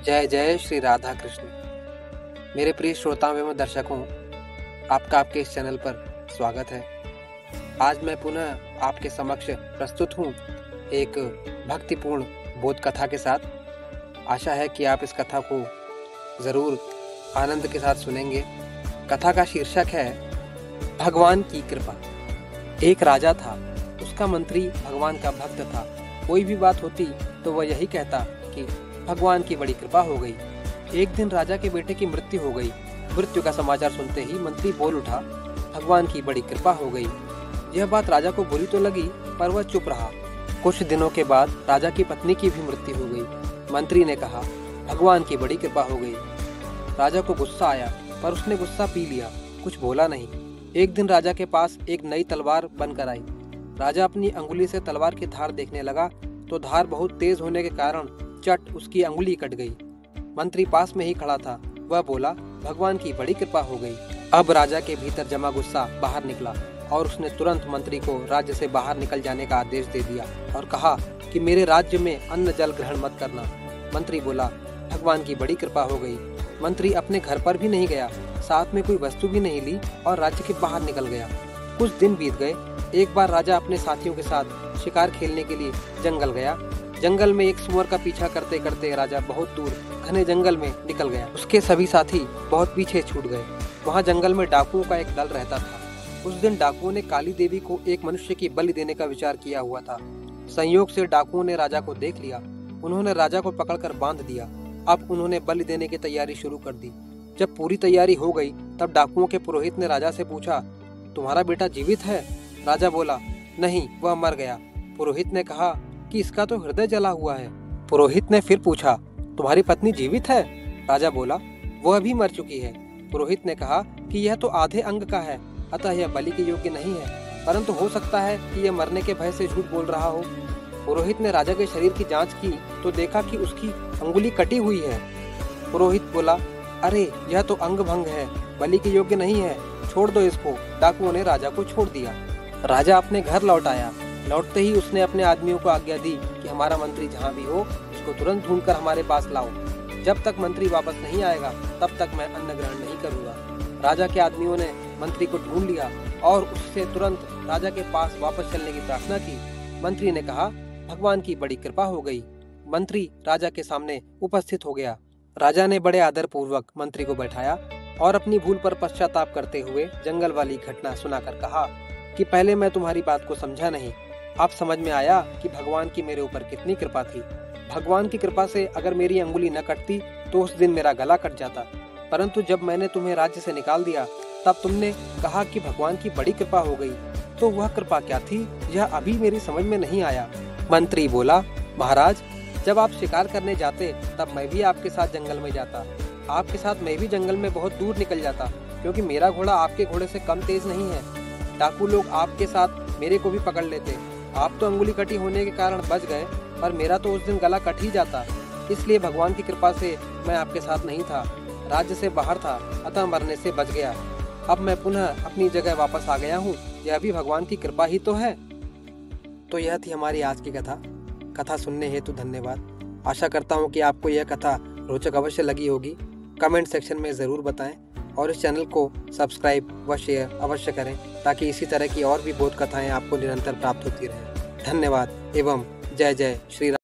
जय जय श्री राधा कृष्ण। मेरे प्रिय श्रोताओं एवं दर्शकों, आपका आपके इस चैनल पर स्वागत है। आज मैं पुनः आपके समक्ष प्रस्तुत हूँ एक भक्तिपूर्ण बोध कथा के साथ। आशा है कि आप इस कथा को ज़रूर आनंद के साथ सुनेंगे। कथा का शीर्षक है भगवान की कृपा। एक राजा था, उसका मंत्री भगवान का भक्त था। कोई भी बात होती तो वह यही कहता कि भगवान की बड़ी कृपा हो गई। एक दिन राजा के बेटे की मृत्यु हो गई। मृत्यु का समाचार सुनते ही मंत्री बोल उठा, भगवान की बड़ी कृपा हो गई। यह बात राजा को बुरी तो लगी, पर वह चुप रहा। कुछ दिनों के बाद राजा की पत्नी की भी मृत्यु हो गई। मंत्री ने कहा, भगवान की बड़ी कृपा हो गई। राजा को गुस्सा आया, पर उसने गुस्सा पी लिया, कुछ बोला नहीं। एक दिन राजा के पास एक नई तलवार बनकर आई। राजा अपनी अंगुली से तलवार की धार देखने लगा तो धार बहुत तेज होने के कारण चट उसकी अंगुली कट गई। मंत्री पास में ही खड़ा था, वह बोला, भगवान की बड़ी कृपा हो गई। अब राजा के भीतर जमा गुस्सा बाहर निकला और उसने तुरंत मंत्री को राज्य से बाहर निकल जाने का आदेश दे दिया और कहा कि मेरे राज्य में अन्न जल ग्रहण मत करना। मंत्री बोला, भगवान की बड़ी कृपा हो गई। मंत्री अपने घर पर भी नहीं गया, साथ में कोई वस्तु भी नहीं ली और राज्य के बाहर निकल गया। कुछ दिन बीत गए। एक बार राजा अपने साथियों के साथ शिकार खेलने के लिए जंगल गया। जंगल में एक सुअर का पीछा करते करते राजा बहुत दूर घने जंगल में निकल गया। उसके सभी साथी बहुत पीछे छूट गए। वहाँ जंगल में डाकुओं का एक दल रहता था। उस दिन डाकुओं ने काली देवी को एक मनुष्य की बलि देने का विचार किया हुआ था। संयोग से डाकुओं ने राजा को देख लिया। उन्होंने राजा को पकड़कर बांध दिया। अब उन्होंने बलि देने की तैयारी शुरू कर दी। जब पूरी तैयारी हो गई तब डाकुओं के पुरोहित ने राजा से पूछा, तुम्हारा बेटा जीवित है? राजा बोला, नहीं, वह मर गया। पुरोहित ने कहा कि इसका तो हृदय जला हुआ है। पुरोहित ने फिर पूछा, तुम्हारी पत्नी जीवित है? राजा बोला, वह भी मर चुकी है। पुरोहित ने कहा कि यह तो आधे अंग का है, अतः यह बलि के योग्य नहीं है, परंतु हो सकता है कि यह मरने के भय से झूठ बोल रहा हो। पुरोहित ने राजा के शरीर की जांच की तो देखा कि उसकी अंगुली कटी हुई है। पुरोहित बोला, अरे यह तो अंग भंग है, बलि के योग्य नहीं है, छोड़ दो इसको। डाकुओं ने राजा को छोड़ दिया। राजा अपने घर लौट आया। लौटते ही उसने अपने आदमियों को आज्ञा दी कि हमारा मंत्री जहाँ भी हो उसको तुरंत ढूंढकर हमारे पास लाओ। जब तक मंत्री वापस नहीं आएगा तब तक मैं अन्न ग्रहण नहीं करूँगा। राजा के आदमियों ने मंत्री को ढूंढ लिया और उससे तुरंत राजा के पास वापस चलने की प्रार्थना की। मंत्री ने कहा, भगवान की बड़ी कृपा हो गई। मंत्री राजा के सामने उपस्थित हो गया। राजा ने बड़े आदर पूर्वक मंत्री को बैठाया और अपनी भूल पर पश्चाताप करते हुए जंगल वाली घटना सुनाकर कहा कि पहले मैं तुम्हारी बात को समझा नहीं, अब समझ में आया कि भगवान की मेरे ऊपर कितनी कृपा थी। भगवान की कृपा से अगर मेरी अंगुली न कटती तो उस दिन मेरा गला कट जाता, परंतु जब मैंने तुम्हें राज्य से निकाल दिया तब तुमने कहा कि भगवान की बड़ी कृपा हो गई। तो वह कृपा क्या थी, यह अभी मेरी समझ में नहीं आया। मंत्री बोला, महाराज, जब आप शिकार करने जाते तब मैं भी आपके साथ जंगल में जाता। आपके साथ मैं भी जंगल में बहुत दूर निकल जाता, क्योंकि मेरा घोड़ा आपके घोड़े से कम तेज नहीं है। डाकू लोग आपके साथ मेरे को भी पकड़ लेते। आप तो अंगुली कटी होने के कारण बच गए, पर मेरा तो उस दिन गला कट ही जाता। इसलिए भगवान की कृपा से मैं आपके साथ नहीं था, राज्य से बाहर था, अतः मरने से बच गया। अब मैं पुनः अपनी जगह वापस आ गया हूँ, यह भी भगवान की कृपा ही तो है। तो यह थी हमारी आज की कथा। कथा सुनने हेतु धन्यवाद। आशा करता हूँ कि आपको यह कथा रोचक अवश्य लगी होगी। कमेंट सेक्शन में ज़रूर बताएं और इस चैनल को सब्सक्राइब व शेयर अवश्य करें ताकि इसी तरह की और भी बोध कथाएं आपको निरंतर प्राप्त होती रहें। धन्यवाद एवं जय जय श्री राम।